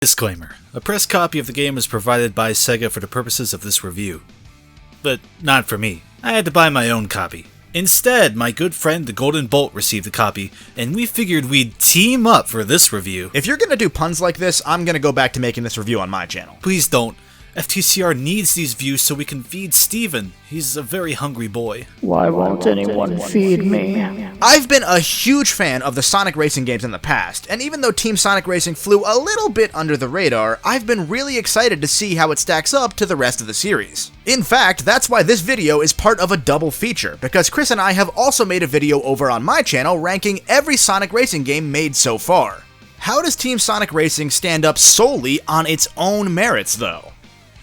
Disclaimer: a press copy of the game is provided by Sega for the purposes of this review. But not for me. I had to buy my own copy. Instead, my good friend the Golden Bolt received a copy, and we figured we'd team up for this review. If you're gonna do puns like this, I'm gonna go back to making this review on my channel. Please don't. FTCR needs these views so we can feed Steven. He's a very hungry boy. Why won't anyone feed me? I've been a huge fan of the Sonic Racing games in the past, and even though Team Sonic Racing flew a little bit under the radar, I've been really excited to see how it stacks up to the rest of the series. In fact, that's why this video is part of a double feature, because Chris and I have also made a video over on my channel ranking every Sonic Racing game made so far. How does Team Sonic Racing stand up solely on its own merits, though?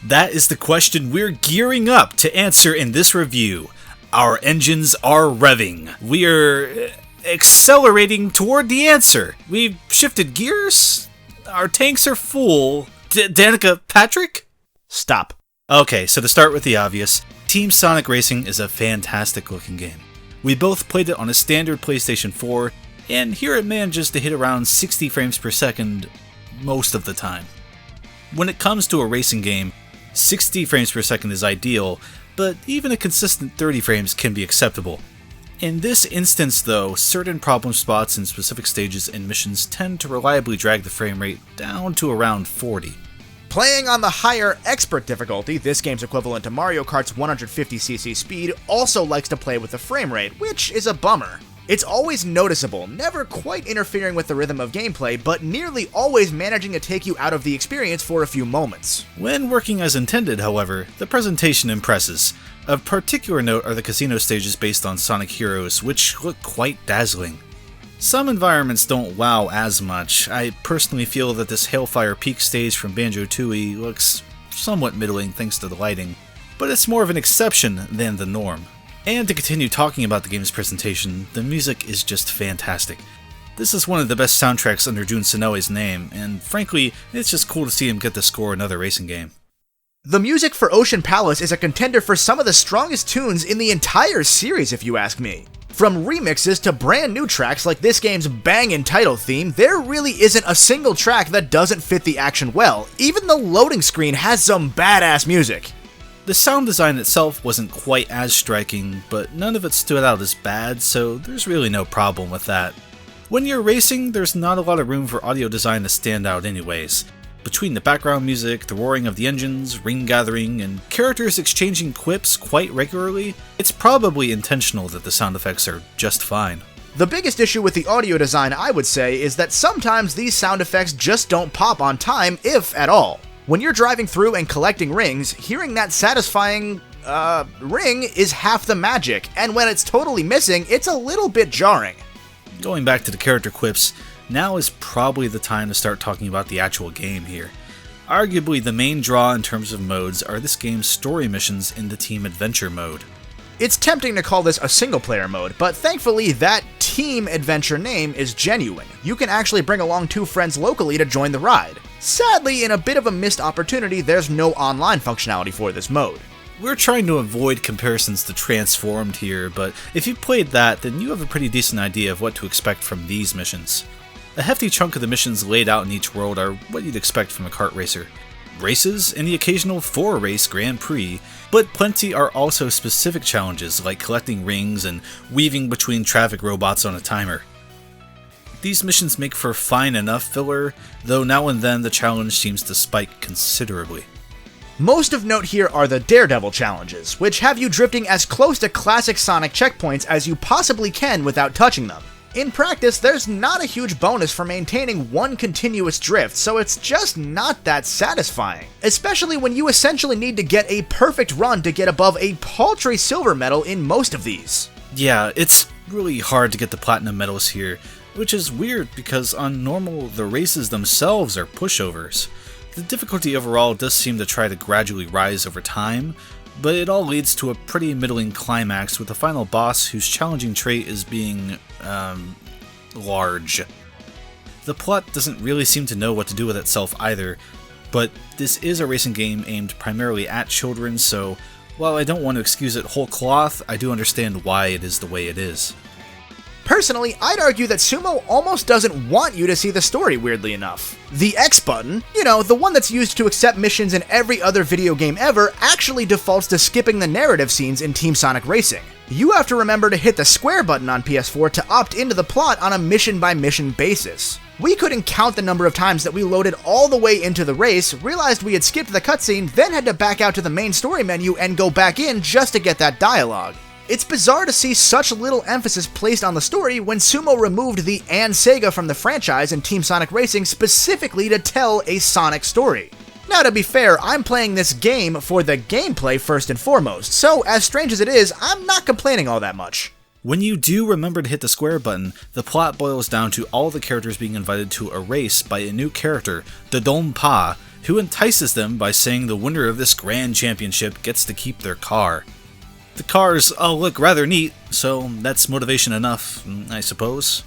That is the question we're gearing up to answer in this review. Our engines are revving. We're accelerating toward the answer. We've shifted gears. Our tanks are full. Danica Patrick? Stop. Okay, so to start with the obvious, Team Sonic Racing is a fantastic looking game. We both played it on a standard PlayStation 4, and here it manages to hit around 60 frames per second most of the time. When it comes to a racing game, 60 frames per second is ideal, but even a consistent 30 frames can be acceptable. In this instance though, certain problem spots in specific stages and missions tend to reliably drag the frame rate down to around 40. Playing on the higher Expert difficulty, this game's equivalent to Mario Kart's 150cc speed, also likes to play with the frame rate, which is a bummer. It's always noticeable, never quite interfering with the rhythm of gameplay, but nearly always managing to take you out of the experience for a few moments. When working as intended, however, the presentation impresses. Of particular note are the casino stages based on Sonic Heroes, which look quite dazzling. Some environments don't wow as much. I personally feel that this Hailfire Peak stage from Banjo-Tooie looks somewhat middling thanks to the lighting, but it's more of an exception than the norm. And to continue talking about the game's presentation, the music is just fantastic. This is one of the best soundtracks under Jun Sonoe's name, and frankly, it's just cool to see him get to score another racing game. The music for Ocean Palace is a contender for some of the strongest tunes in the entire series, if you ask me. From remixes to brand new tracks like this game's bangin' title theme, there really isn't a single track that doesn't fit the action well. Even the loading screen has some badass music. The sound design itself wasn't quite as striking, but none of it stood out as bad, so there's really no problem with that. When you're racing, there's not a lot of room for audio design to stand out anyways. Between the background music, the roaring of the engines, ring gathering, and characters exchanging quips quite regularly, it's probably intentional that the sound effects are just fine. The biggest issue with the audio design, I would say, is that sometimes these sound effects just don't pop on time, if at all. When you're driving through and collecting rings, hearing that satisfying, ring is half the magic, and when it's totally missing, it's a little bit jarring. Going back to the character quips, now is probably the time to start talking about the actual game here. Arguably the main draw in terms of modes are this game's story missions in the Team Adventure mode. It's tempting to call this a single-player mode, but thankfully that Team Adventure name is genuine. You can actually bring along two friends locally to join the ride. Sadly, in a bit of a missed opportunity, there's no online functionality for this mode. We're trying to avoid comparisons to Transformed here, but if you played that, then you have a pretty decent idea of what to expect from these missions. A hefty chunk of the missions laid out in each world are what you'd expect from a kart racer. Races and the occasional 4-race Grand Prix, but plenty are also specific challenges like collecting rings and weaving between traffic robots on a timer. These missions make for fine enough filler, though now and then the challenge seems to spike considerably. Most of note here are the Daredevil challenges, which have you drifting as close to classic Sonic checkpoints as you possibly can without touching them. In practice, there's not a huge bonus for maintaining one continuous drift, so it's just not that satisfying. Especially when you essentially need to get a perfect run to get above a paltry silver medal in most of these. Yeah, it's really hard to get the platinum medals here, which is weird because on normal, the races themselves are pushovers. The difficulty overall does seem to try to gradually rise over time, but it all leads to a pretty middling climax with a final boss whose challenging trait is being, large. The plot doesn't really seem to know what to do with itself either, but this is a racing game aimed primarily at children, so while I don't want to excuse it whole cloth, I do understand why it is the way it is. Personally, I'd argue that Sumo almost doesn't want you to see the story, weirdly enough. The X button, the one that's used to accept missions in every other video game ever, actually defaults to skipping the narrative scenes in Team Sonic Racing. You have to remember to hit the square button on PS4 to opt into the plot on a mission-by-mission basis. We couldn't count the number of times that we loaded all the way into the race, realized we had skipped the cutscene, then had to back out to the main story menu and go back in just to get that dialogue. It's bizarre to see such little emphasis placed on the story when Sumo removed the and Sega from the franchise in Team Sonic Racing specifically to tell a Sonic story. Now, to be fair, I'm playing this game for the gameplay first and foremost, so as strange as it is, I'm not complaining all that much. When you do remember to hit the square button, the plot boils down to all the characters being invited to a race by a new character, the Dom Pa, who entices them by saying the winner of this grand championship gets to keep their car. The cars all look rather neat, so that's motivation enough, I suppose.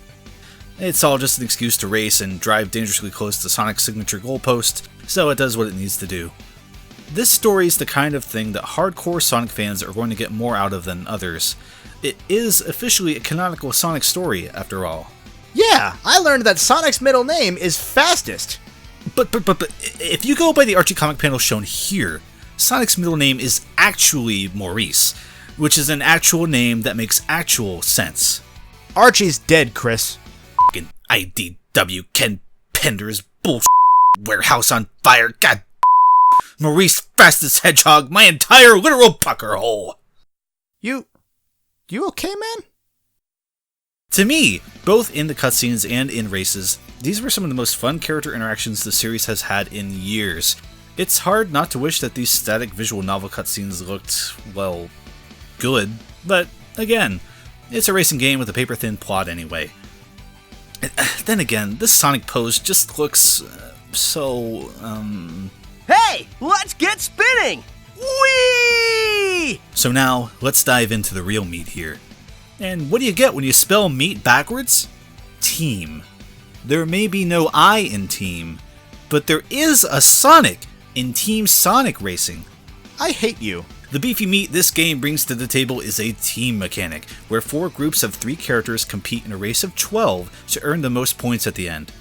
It's all just an excuse to race and drive dangerously close to Sonic's signature goalpost, so it does what it needs to do. This story is the kind of thing that hardcore Sonic fans are going to get more out of than others. It is officially a canonical Sonic story, after all. Yeah, I learned that Sonic's middle name is Fastest. But if you go by the Archie comic panel shown here, Sonic's middle name is actually Maurice, which is an actual name that makes actual sense. Archie's dead, Chris. F***ing IDW Ken Pender's bullshit warehouse on fire, god Maurice Fastest Hedgehog, my entire literal pucker hole! You okay, man? To me, both in the cutscenes and in races, these were some of the most fun character interactions the series has had in years. It's hard not to wish that these static visual novel cutscenes looked, well, good, but again, it's a racing game with a paper-thin plot anyway. Then again, this Sonic pose just looks so, Hey, let's get spinning! Whee! So now, let's dive into the real meat here. And what do you get when you spell meat backwards? Team. There may be no I in team, but there is a Sonic in Team Sonic Racing. I hate you. The beefy meat this game brings to the table is a team mechanic, where 4 groups of 3 characters compete in a race of 12 to earn the most points at the end.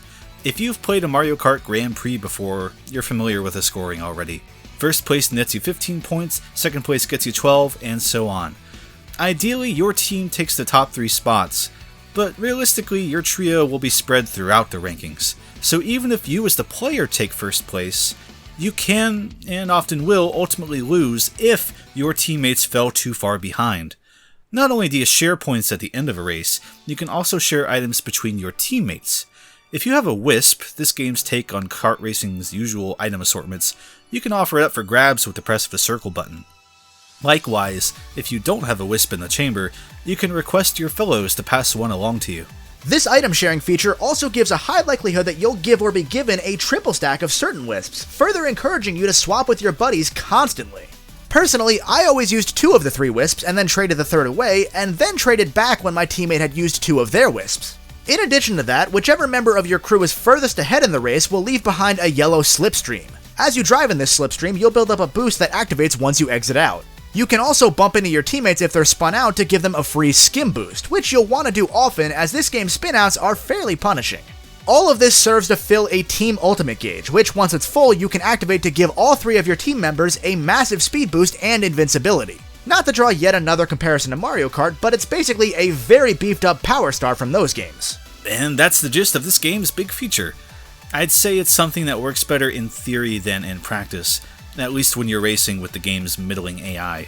If you've played a Mario Kart Grand Prix before, you're familiar with the scoring already. First place nets you 15 points, second place gets you 12, and so on. Ideally, your team takes the top 3 spots, but realistically, your trio will be spread throughout the rankings. So even if you as the player take first place, you can, and often will, ultimately lose if your teammates fell too far behind. Not only do you share points at the end of a race, you can also share items between your teammates. If you have a Wisp, this game's take on kart racing's usual item assortments, you can offer it up for grabs with the press of the circle button. Likewise, if you don't have a Wisp in the chamber, you can request your fellows to pass one along to you. This item sharing feature also gives a high likelihood that you'll give or be given a triple stack of certain Wisps, further encouraging you to swap with your buddies constantly. Personally, I always used 2 of the 3 Wisps and then traded the third away, and then traded back when my teammate had used 2 of their Wisps. In addition to that, whichever member of your crew is furthest ahead in the race will leave behind a yellow slipstream. As you drive in this slipstream, you'll build up a boost that activates once you exit out. You can also bump into your teammates if they're spun out to give them a free skim boost, which you'll want to do often as this game's spinouts are fairly punishing. All of this serves to fill a Team Ultimate gauge, which once it's full you can activate to give all 3 of your team members a massive speed boost and invincibility. Not to draw yet another comparison to Mario Kart, but it's basically a very beefed up Power Star from those games. And that's the gist of this game's big feature. I'd say it's something that works better in theory than in practice, at least when you're racing with the game's middling AI.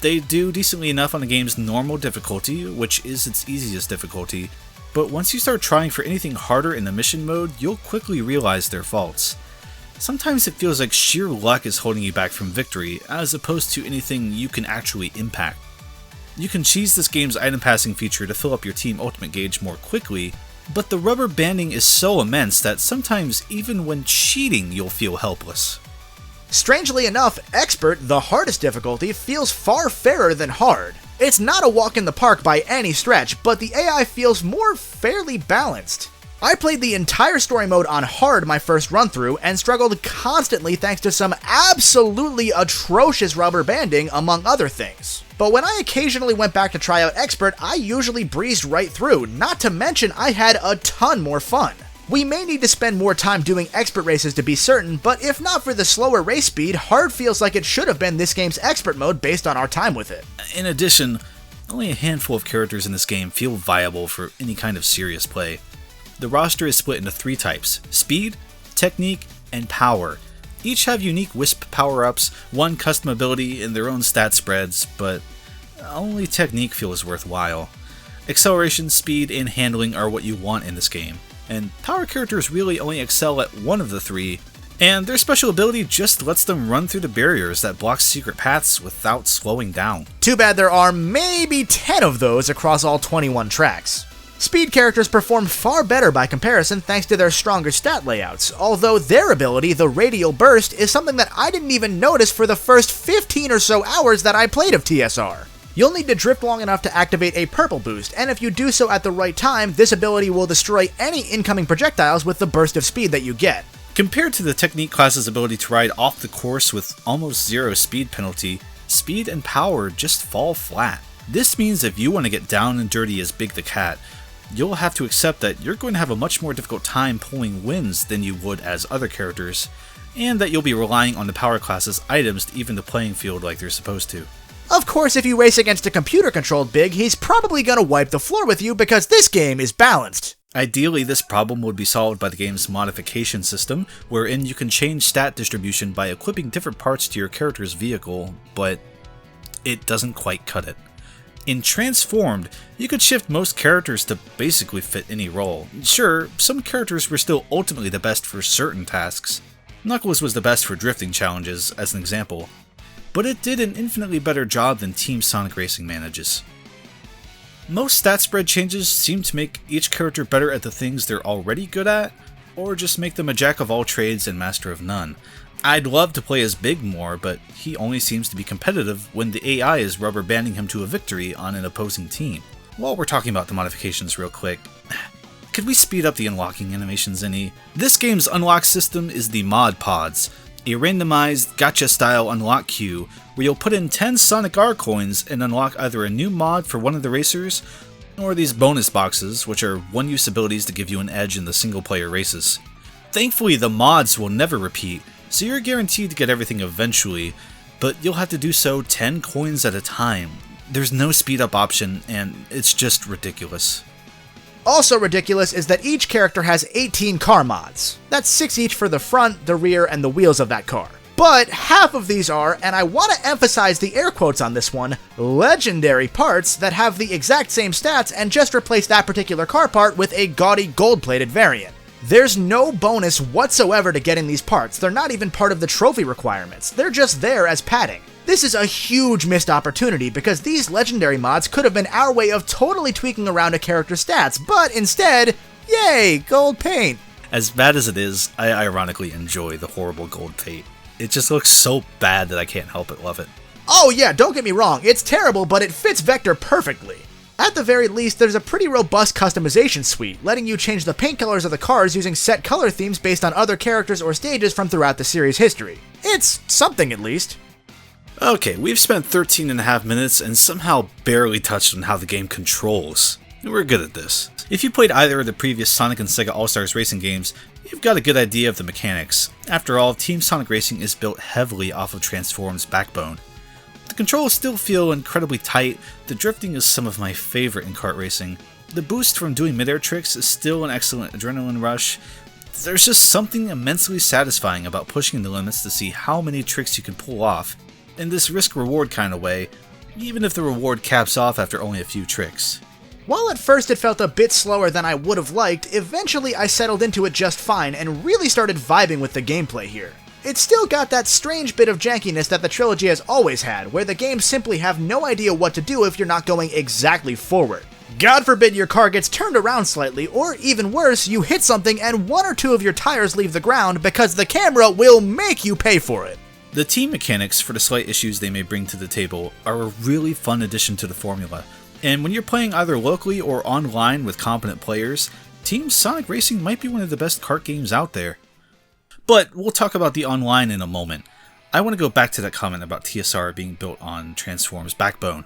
They do decently enough on the game's normal difficulty, which is its easiest difficulty, but once you start trying for anything harder in the mission mode, you'll quickly realize their faults. Sometimes it feels like sheer luck is holding you back from victory, as opposed to anything you can actually impact. You can cheese this game's item passing feature to fill up your Team Ultimate gauge more quickly, but the rubber banding is so immense that sometimes even when cheating you'll feel helpless. Strangely enough, Expert, the hardest difficulty, feels far fairer than hard. It's not a walk in the park by any stretch, but the AI feels more fairly balanced. I played the entire story mode on hard my first run through and struggled constantly thanks to some absolutely atrocious rubber banding among other things. But when I occasionally went back to try out Expert, I usually breezed right through, not to mention I had a ton more fun. We may need to spend more time doing Expert races to be certain, but if not for the slower race speed, hard feels like it should have been this game's Expert mode based on our time with it. In addition, only a handful of characters in this game feel viable for any kind of serious play. The roster is split into 3 types: Speed, Technique, and Power. Each have unique Wisp power-ups, one custom ability, and their own stat spreads, but only Technique feels worthwhile. Acceleration, Speed, and Handling are what you want in this game, and Power characters really only excel at one of the 3, and their special ability just lets them run through the barriers that block secret paths without slowing down. Too bad there are maybe 10 of those across all 21 tracks. Speed characters perform far better by comparison thanks to their stronger stat layouts, although their ability, the Radial Burst, is something that I didn't even notice for the first 15 or so hours that I played of TSR. You'll need to drift long enough to activate a purple boost, and if you do so at the right time, this ability will destroy any incoming projectiles with the burst of speed that you get. Compared to the Technique class's ability to ride off the course with almost 0 speed penalty, Speed and Power just fall flat. This means if you want to get down and dirty as Big the Cat, you'll have to accept that you're going to have a much more difficult time pulling wins than you would as other characters, and that you'll be relying on the Power class's items to even the playing field like they're supposed to. Of course, if you race against a computer-controlled Big, he's probably gonna wipe the floor with you because this game is balanced. Ideally, this problem would be solved by the game's modification system, wherein you can change stat distribution by equipping different parts to your character's vehicle, but it doesn't quite cut it. In Transformed, you could shift most characters to basically fit any role. Sure, some characters were still ultimately the best for certain tasks. Knuckles was the best for drifting challenges, as an example, but it did an infinitely better job than Team Sonic Racing manages. Most stat spread changes seem to make each character better at the things they're already good at, or just make them a jack of all trades and master of none. I'd love to play as Big more, but he only seems to be competitive when the AI is rubber banding him to a victory on an opposing team. While we're talking about the modifications real quick, could we speed up the unlocking animations any? This game's unlock system is the Mod Pods, a randomized gacha-style unlock queue where you'll put in 10 Sonic R coins and unlock either a new mod for one of the racers, or these bonus boxes, which are one-use abilities to give you an edge in the single-player races. Thankfully, the mods will never repeat, so you're guaranteed to get everything eventually, but you'll have to do so 10 coins at a time. There's no speed up option, and it's just ridiculous. Also ridiculous is that each character has 18 car mods. That's 6 each for the front, the rear, and the wheels of that car. But half of these are, and I want to emphasize the air quotes on this one, legendary parts that have the exact same stats and just replace that particular car part with a gaudy gold-plated variant. There's no bonus whatsoever to getting these parts, they're not even part of the trophy requirements, they're just there as padding. This is a huge missed opportunity because these legendary mods could have been our way of totally tweaking around a character's stats, but instead, yay, gold paint. As bad as it is, I ironically enjoy the horrible gold paint. It just looks so bad that I can't help but love it. Oh yeah, don't get me wrong, it's terrible, but it fits Vector perfectly. At the very least, there's a pretty robust customization suite, letting you change the paint colors of the cars using set color themes based on other characters or stages from throughout the series' history. It's something at least. Okay, we've spent 13.5 minutes and somehow barely touched on how the game controls. We're good at this. If you played either of the previous Sonic and Sega All-Stars racing games, you've got a good idea of the mechanics. After all, Team Sonic Racing is built heavily off of Transform's backbone. The controls still feel incredibly tight, the drifting is some of my favorite in kart racing, the boost from doing midair tricks is still an excellent adrenaline rush. There's just something immensely satisfying about pushing the limits to see how many tricks you can pull off, in this risk-reward kind of way, even if the reward caps off after only a few tricks. While at first it felt a bit slower than I would have liked, eventually I settled into it just fine and really started vibing with the gameplay here. It's still got that strange bit of jankiness that the trilogy has always had, where the games simply have no idea what to do if you're not going exactly forward. God forbid your car gets turned around slightly, or even worse, you hit something and 1 or 2 of your tires leave the ground because the camera will make you pay for it. The team mechanics, for the slight issues they may bring to the table, are a really fun addition to the formula, and when you're playing either locally or online with competent players, Team Sonic Racing might be one of the best kart games out there. But we'll talk about the online in a moment. I want to go back to that comment about TSR being built on Transform's backbone.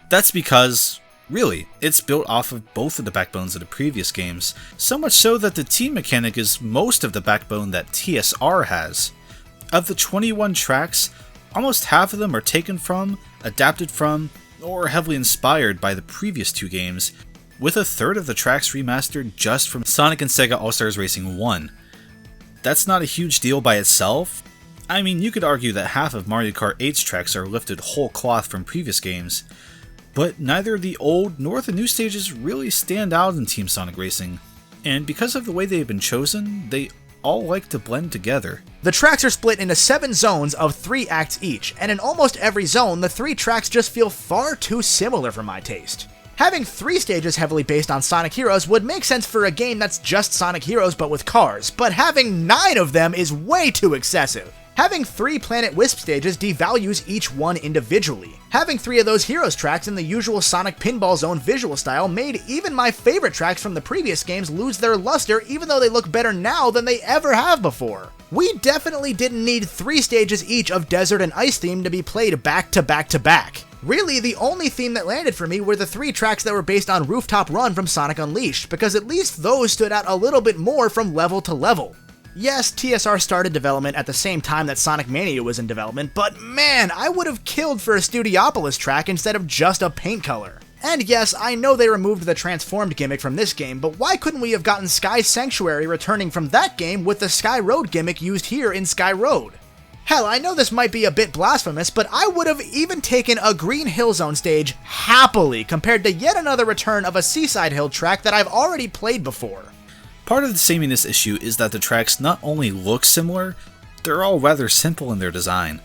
That's because, really, it's built off of both of the backbones of the previous games, so much so that the team mechanic is most of the backbone that TSR has. Of the 21 tracks, almost half of them are taken from, adapted from, or heavily inspired by the previous two games, with a third of the tracks remastered just from Sonic and Sega All-Stars Racing 1. That's not a huge deal by itself. I mean, you could argue that half of Mario Kart 8's tracks are lifted whole cloth from previous games, but neither the old nor the new stages really stand out in Team Sonic Racing, and because of the way they've been chosen, they all like to blend together. The tracks are split into 7 zones of 3 acts each, and in almost every zone, the 3 tracks just feel far too similar for my taste. Having 3 stages heavily based on Sonic Heroes would make sense for a game that's just Sonic Heroes but with cars, but having 9 of them is way too excessive. Having 3 Planet Wisp stages devalues each one individually. Having 3 of those Heroes tracks in the usual Sonic Pinball Zone visual style made even my favorite tracks from the previous games lose their luster, even though they look better now than they ever have before. We definitely didn't need 3 stages each of Desert and Ice theme to be played back to back to back. Really, the only theme that landed for me were the 3 tracks that were based on Rooftop Run from Sonic Unleashed, because at least those stood out a little bit more from level to level. Yes, TSR started development at the same time that Sonic Mania was in development, but man, I would have killed for a Studiopolis track instead of just a paint color. And yes, I know they removed the transformed gimmick from this game, but why couldn't we have gotten Sky Sanctuary returning from that game with the Sky Road gimmick used here in Sky Road? Hell, I know this might be a bit blasphemous, but I would have even taken a Green Hill Zone stage happily compared to yet another return of a Seaside Hill track that I've already played before. Part of the sameness issue is that the tracks not only look similar, they're all rather simple in their design.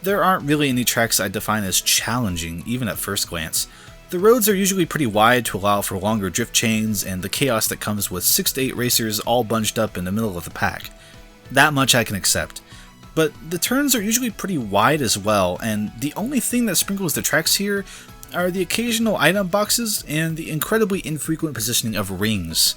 There aren't really any tracks I'd define as challenging, even at first glance. The roads are usually pretty wide to allow for longer drift chains and the chaos that comes with 6 to 8 racers all bunched up in the middle of the pack. That much I can accept. But the turns are usually pretty wide as well, and the only thing that sprinkles the tracks here are the occasional item boxes and the incredibly infrequent positioning of rings.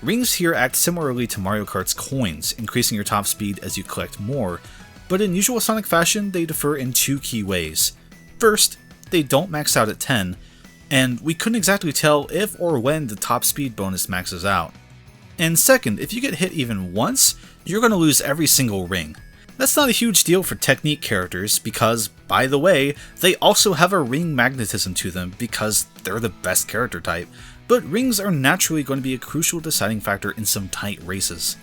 Rings here act similarly to Mario Kart's coins, increasing your top speed as you collect more, but in usual Sonic fashion, they differ in 2 key ways. First, they don't max out at 10, and we couldn't exactly tell if or when the top speed bonus maxes out. And second, if you get hit even once, you're going to lose every single ring. That's not a huge deal for Technique characters because, by the way, they also have a ring magnetism to them because they're the best character type, but rings are naturally going to be a crucial deciding factor in some tight races.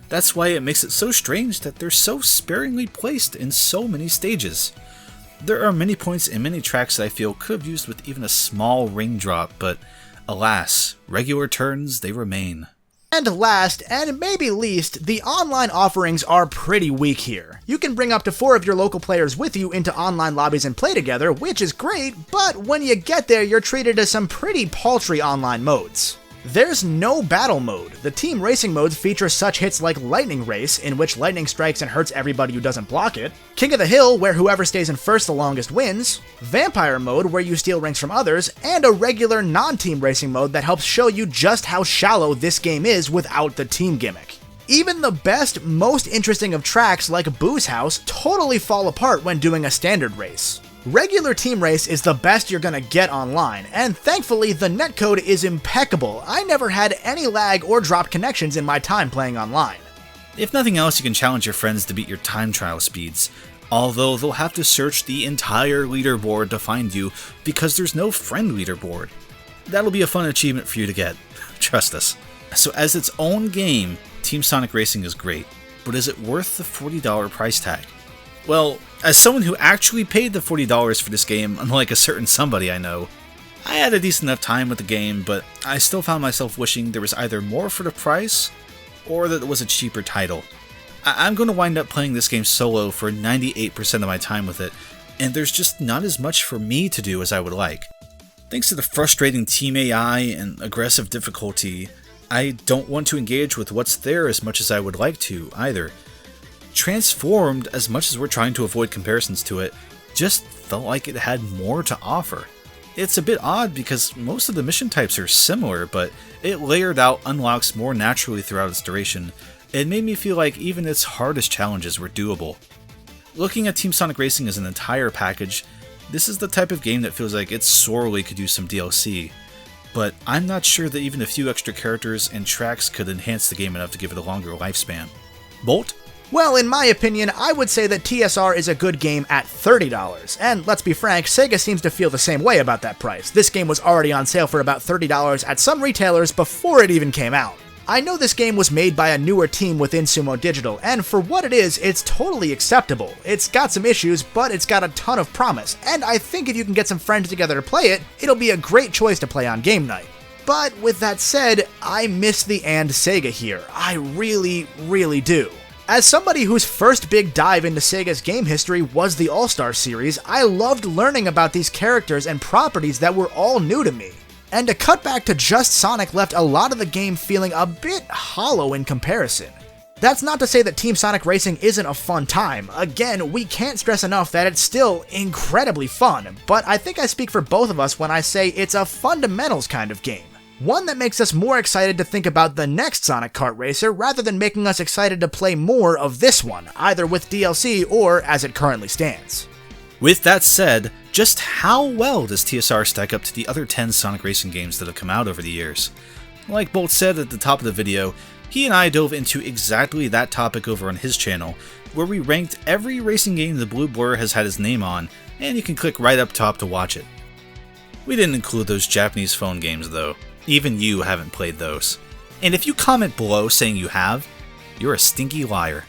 That's why it makes it so strange that they're so sparingly placed in so many stages. There are many points in many tracks that I feel could have used with even a small ring drop, but alas, regular turns they remain. And last, and maybe least, the online offerings are pretty weak here. You can bring up to 4 of your local players with you into online lobbies and play together, which is great, but when you get there, you're treated to some pretty paltry online modes. There's no battle mode. The team racing modes feature such hits like Lightning Race, in which lightning strikes and hurts everybody who doesn't block it, King of the Hill, where whoever stays in first the longest wins, Vampire mode, where you steal rings from others, and a regular non-team racing mode that helps show you just how shallow this game is without the team gimmick. Even the best, most interesting of tracks like Boo's House totally fall apart when doing a standard race. Regular team race is the best you're gonna get online, and thankfully the netcode is impeccable. I never had any lag or dropped connections in my time playing online. If nothing else, you can challenge your friends to beat your time trial speeds, although they'll have to search the entire leaderboard to find you because there's no friend leaderboard. That'll be a fun achievement for you to get, trust us. So as its own game, Team Sonic Racing is great, but is it worth the $40 price tag? Well, as someone who actually paid the $40 for this game, unlike a certain somebody I know, I had a decent enough time with the game, but I still found myself wishing there was either more for the price, or that it was a cheaper title. I'm going to wind up playing this game solo for 98% of my time with it, and there's just not as much for me to do as I would like. Thanks to the frustrating team AI and aggressive difficulty, I don't want to engage with what's there as much as I would like to, either. Transformed, as much as we're trying to avoid comparisons to it, just felt like it had more to offer. It's a bit odd because most of the mission types are similar, but it layered out unlocks more naturally throughout its duration. It made me feel like even its hardest challenges were doable. Looking at Team Sonic Racing as an entire package, this is the type of game that feels like it sorely could use some DLC, but I'm not sure that even a few extra characters and tracks could enhance the game enough to give it a longer lifespan. Bolt? Well, in my opinion, I would say that TSR is a good game at $30, and let's be frank, Sega seems to feel the same way about that price. This game was already on sale for about $30 at some retailers before it even came out. I know this game was made by a newer team within Sumo Digital, and for what it is, it's totally acceptable. It's got some issues, but it's got a ton of promise, and I think if you can get some friends together to play it, it'll be a great choice to play on game night. But with that said, I miss the and Sega here. I really, really do. As somebody whose first big dive into Sega's game history was the All-Star series, I loved learning about these characters and properties that were all new to me. And to cut back to just Sonic left a lot of the game feeling a bit hollow in comparison. That's not to say that Team Sonic Racing isn't a fun time. Again, we can't stress enough that it's still incredibly fun, but I think I speak for both of us when I say it's a fundamentals kind of game. One that makes us more excited to think about the next Sonic Kart Racer rather than making us excited to play more of this one, either with DLC or as it currently stands. With that said, just how well does TSR stack up to the other 10 Sonic Racing games that have come out over the years? Like Bolt said at the top of the video, he and I dove into exactly that topic over on his channel, where we ranked every racing game the Blue Blur has had his name on, and you can click right up top to watch it. We didn't include those Japanese phone games though. Even you haven't played those. And if you comment below saying you have, you're a stinky liar.